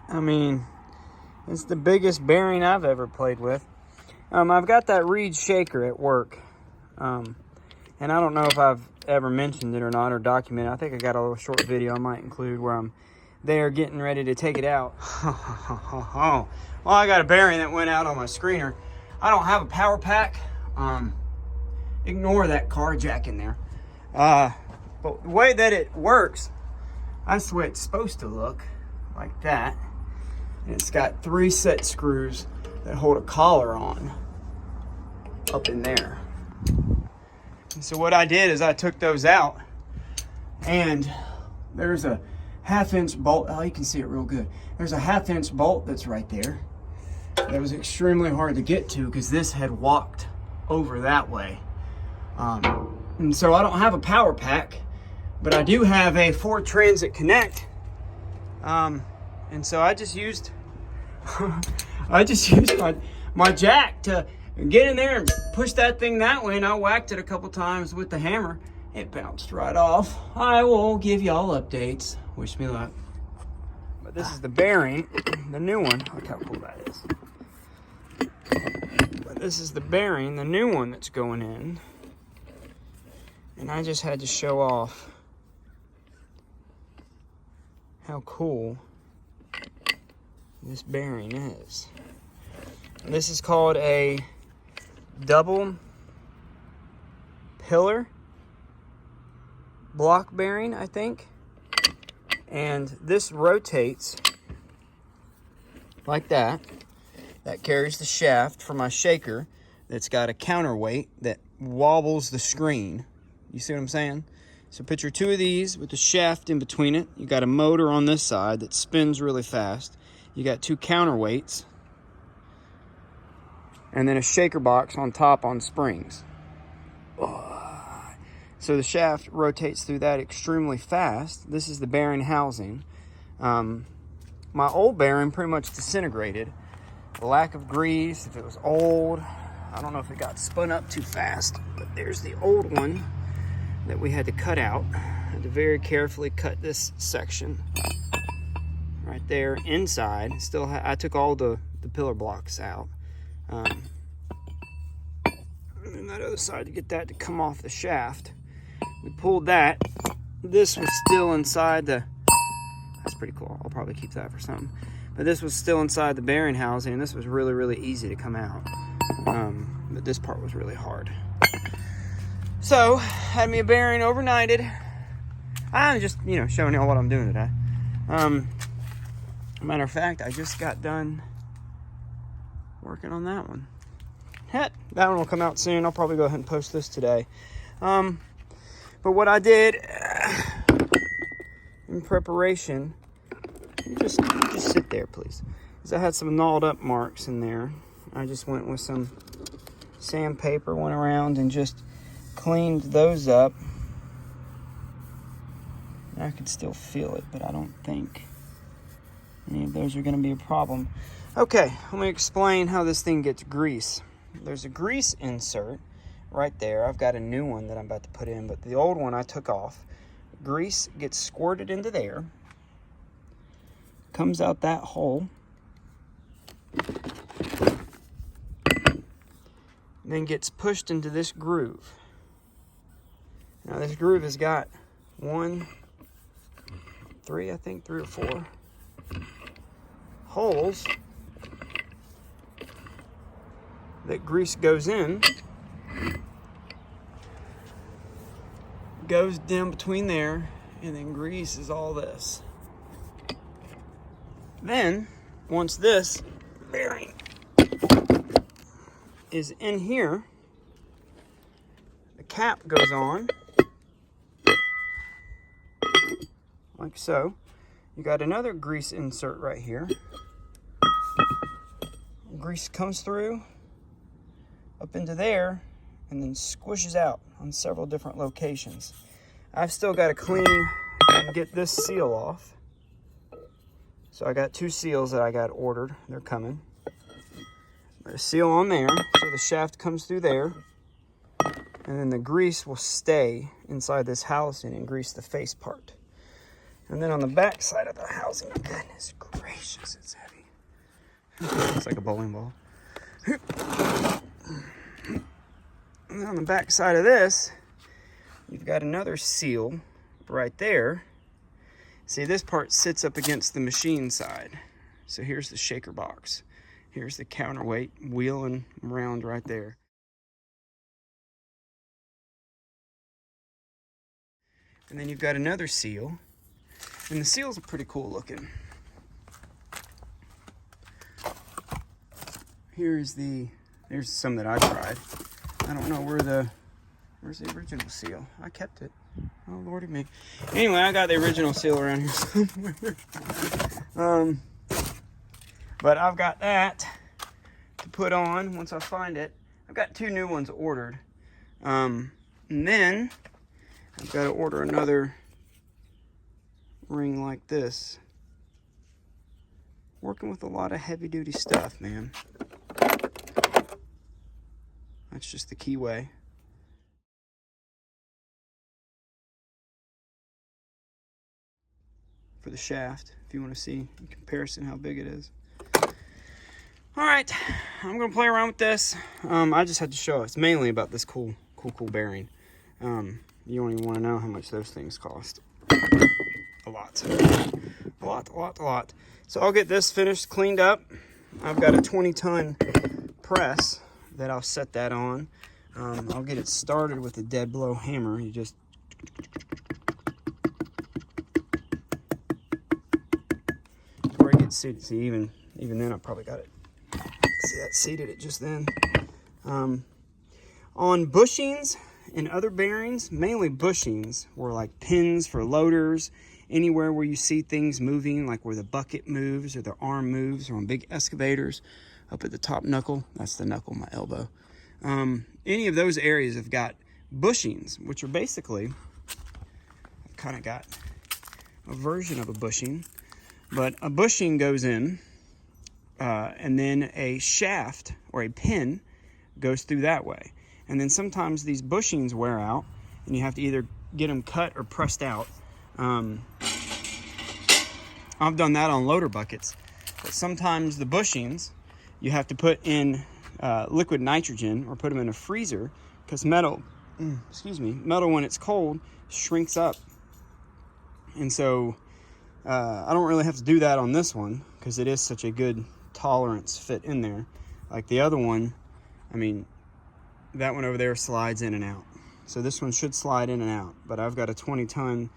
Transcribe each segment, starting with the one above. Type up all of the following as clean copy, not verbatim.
I mean, it's the biggest bearing I've ever played with. I've got that reed shaker at work. And I don't know if I've ever mentioned it or not, or documented. I think I got a little short video I might include where I'm there getting ready to take it out. Well, I got a bearing that went out on my screener. I don't have a power pack. Ignore that car jack in there. But the way that it works, that's the way it's supposed to look, like that. And it's got 3 set screws that hold a collar on up in there. And so what I did is I took those out, and there's a 1/2-inch bolt. Oh, you can see it real good. There's a 1/2-inch bolt that's right there. That was extremely hard to get to because this had walked over that way. And so I don't have a power pack, but I do have a Ford Transit Connect. And so I just used my jack to get in there and push that thing that way, and I whacked it a couple times with the hammer. It bounced right off. I will give y'all updates. Wish me luck. But this is the bearing, the new one. Look how cool that is. But this is the bearing, the new one that's going in. And I just had to show off how cool this bearing is. This is called a double pillar block bearing, I think. And this rotates like that. That carries the shaft for my shaker that's got a counterweight that wobbles the screen. You see what I'm saying? So picture 2 of these with the shaft in between it. You got a motor on this side that spins really fast. You got 2 counterweights. And then a shaker box on top on springs. So the shaft rotates through that extremely fast. This is the bearing housing. My old bearing pretty much disintegrated. The lack of grease, if it was old, I don't know if it got spun up too fast, but there's the old one that we had to cut out. I had to very carefully cut this section right there inside. I took all the pillar blocks out. And then that other side to get that to come off the shaft. We pulled that. This was still inside the... That's pretty cool. I'll probably keep that for something. But this was still inside the bearing housing, and this was really, really easy to come out. But this part was really hard. So, had me a bearing overnighted. I'm just, showing y'all what I'm doing today. Matter of fact, I just got done working on that one. That one will come out soon. I'll probably go ahead and post this today. But what I did in preparation, you just sit there, please. Because I had some gnawed up marks in there. I just went with some sandpaper, went around and just cleaned those up. I could still feel it, but I don't think any of those are going to be a problem. Okay, let me explain how this thing gets grease. There's a grease insert right there. I've got a new one that I'm about to put in, but the old one I took off. Grease gets squirted into there, comes out that hole, then gets pushed into this groove. Now this groove has got 3 or 4 holes that grease goes in, goes down between there, and then grease is all this. Then, once this bearing is in here, the cap goes on, like so. You got another grease insert right here. Grease comes through, up into there, and then squishes out on several different locations. I've still got to clean and get this seal off. So I got 2 seals that I got ordered. They're coming. Put a seal on there, so the shaft comes through there. And then the grease will stay inside this housing and grease the face part. And then on the back side of the housing, goodness gracious, it's heavy. It's like a bowling ball. And then on the back side of this, you've got another seal right there. See, this part sits up against the machine side. So here's the shaker box. Here's the counterweight wheeling around right there. And then you've got another seal. And the seals are pretty cool looking. There's some that I tried. I don't know where's the original seal? I kept it. Oh, lordy me. Anyway, I got the original seal around here somewhere. But I've got that to put on once I find it. I've got 2 new ones ordered. And then I've got to order another ring like this. Working with a lot of heavy duty stuff, man. That's just the keyway. For the shaft, if you want to see in comparison how big it is. All right, I'm gonna play around with this. I just had to show it's mainly about this cool bearing. You don't even want to know how much those things cost. A lot. So I'll get this finished, cleaned up. I've got a 20-ton press that I'll set that on. I'll get it started with a dead blow hammer. You just where it gets seated. See, even then I probably got it. See, that seated it just then. On bushings and other bearings, mainly bushings, were like pins for loaders. Anywhere where you see things moving, like where the bucket moves or the arm moves, or on big excavators, up at the top knuckle, that's the knuckle, my elbow. Any of those areas have got bushings, which are basically, I've kind of got a version of a bushing, but a bushing goes in, and then a shaft or a pin goes through that way. And then sometimes these bushings wear out, and you have to either get them cut or pressed out. I've done that on loader buckets, but sometimes the bushings you have to put in liquid nitrogen or put them in a freezer, because metal when it's cold shrinks up. And so I don't really have to do that on this one because it is such a good tolerance fit in there. Like the other one, I mean, that one over there slides in and out. So this one should slide in and out, but I've got a 20-ton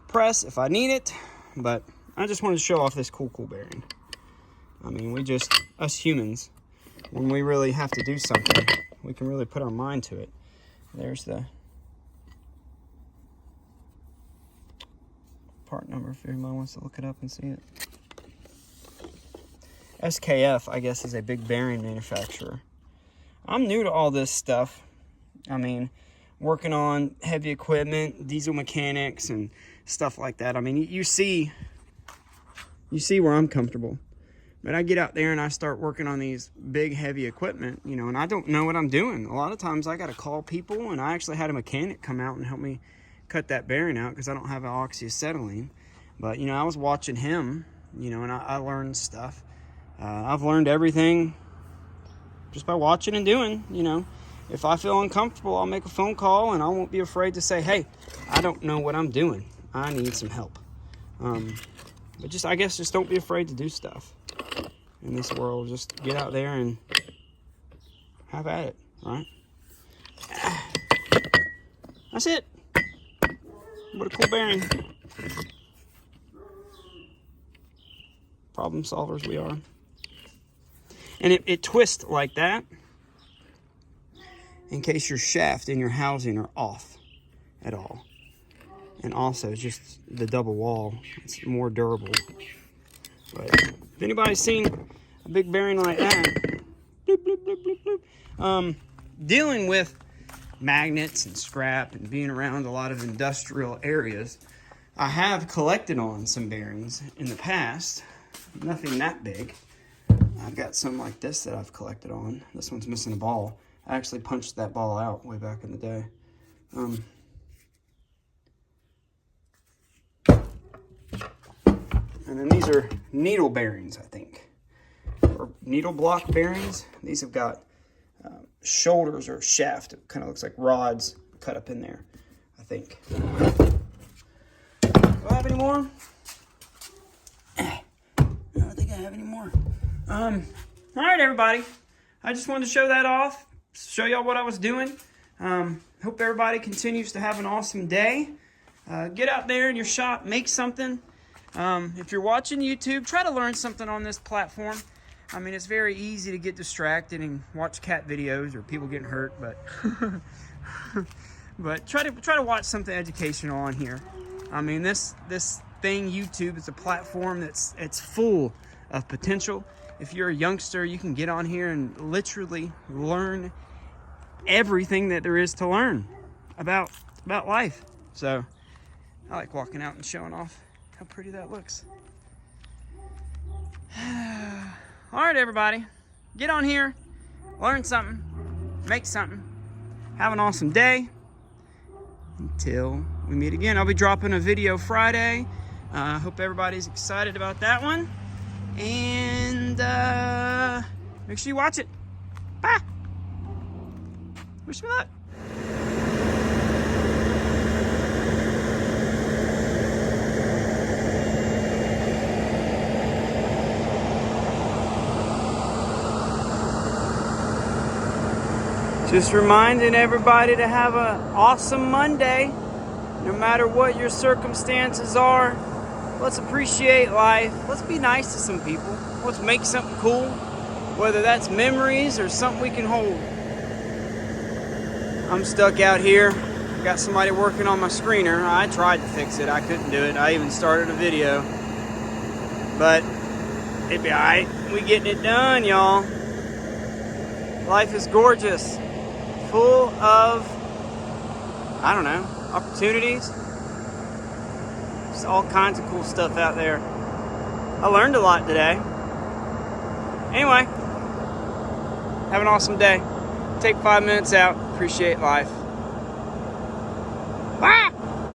press if I need it. But I just wanted to show off this cool bearing. I mean, us humans, when we really have to do something, we can really put our mind to it. There's the part number if anyone wants to look it up and see it. SKF, I guess, is a big bearing manufacturer. I'm new to all this stuff. I mean, working on heavy equipment, diesel mechanics, and stuff like that. I mean, you see where I'm comfortable. But I get out there and I start working on these big, heavy equipment, you know, and I don't know what I'm doing. A lot of times I got to call people, and I actually had a mechanic come out and help me cut that bearing out because I don't have an oxyacetylene. But, you know, I was watching him, you know, and I learned stuff. I've learned everything just by watching and doing, you know. If I feel uncomfortable, I'll make a phone call, and I won't be afraid to say, hey, I don't know what I'm doing. I need some help. But I guess just don't be afraid to do stuff in this world. Just get out there and have at it, right? That's it. What a cool bearing. Problem solvers we are. And it twists like that in case your shaft and your housing are off at all. And also just the double wall, it's more durable. But if anybody's seen a big bearing like that, bloop, bloop, bloop, bloop, bloop. Dealing with magnets and scrap and being around a lot of industrial areas, I have collected on some bearings in the past. Nothing that big. I've got some like this that I've collected on. This one's missing a ball. I actually punched that ball out way back in the day. And then these are needle bearings, I think, or needle block bearings. These have got shoulders or shaft. It kind of looks like rods cut up in there, I think. Do I have any more? I don't think I have any more. All right, everybody. I just wanted to show that off, show y'all what I was doing. Hope everybody continues to have an awesome day. Get out there in your shop, make something. If you're watching YouTube, try to learn something on this platform. I mean, it's very easy to get distracted and watch cat videos or people getting hurt, but but try to watch something educational on here. I mean, this thing, YouTube, is a platform it's full of potential. If you're a youngster, you can get on here and literally learn everything that there is to learn about life. So I like walking out and showing off how pretty that looks. All right, everybody, get on here, learn something, make something, have an awesome day. Until we meet again, I'll be dropping a video Friday. Hope everybody's excited about that one. And make sure you watch it. Bye. Wish me luck. Just reminding everybody to have an awesome Monday. No matter what your circumstances are, let's appreciate life. Let's be nice to some people. Let's make something cool, whether that's memories or something we can hold. I'm stuck out here. I've got somebody working on my screener. I tried to fix it. I couldn't do it. I even started a video. But it'd be alright. We getting it done, y'all. Life is gorgeous. Full of, I don't know, opportunities. Just all kinds of cool stuff out there. I learned a lot today. Anyway, have an awesome day. Take 5 minutes out. Appreciate life.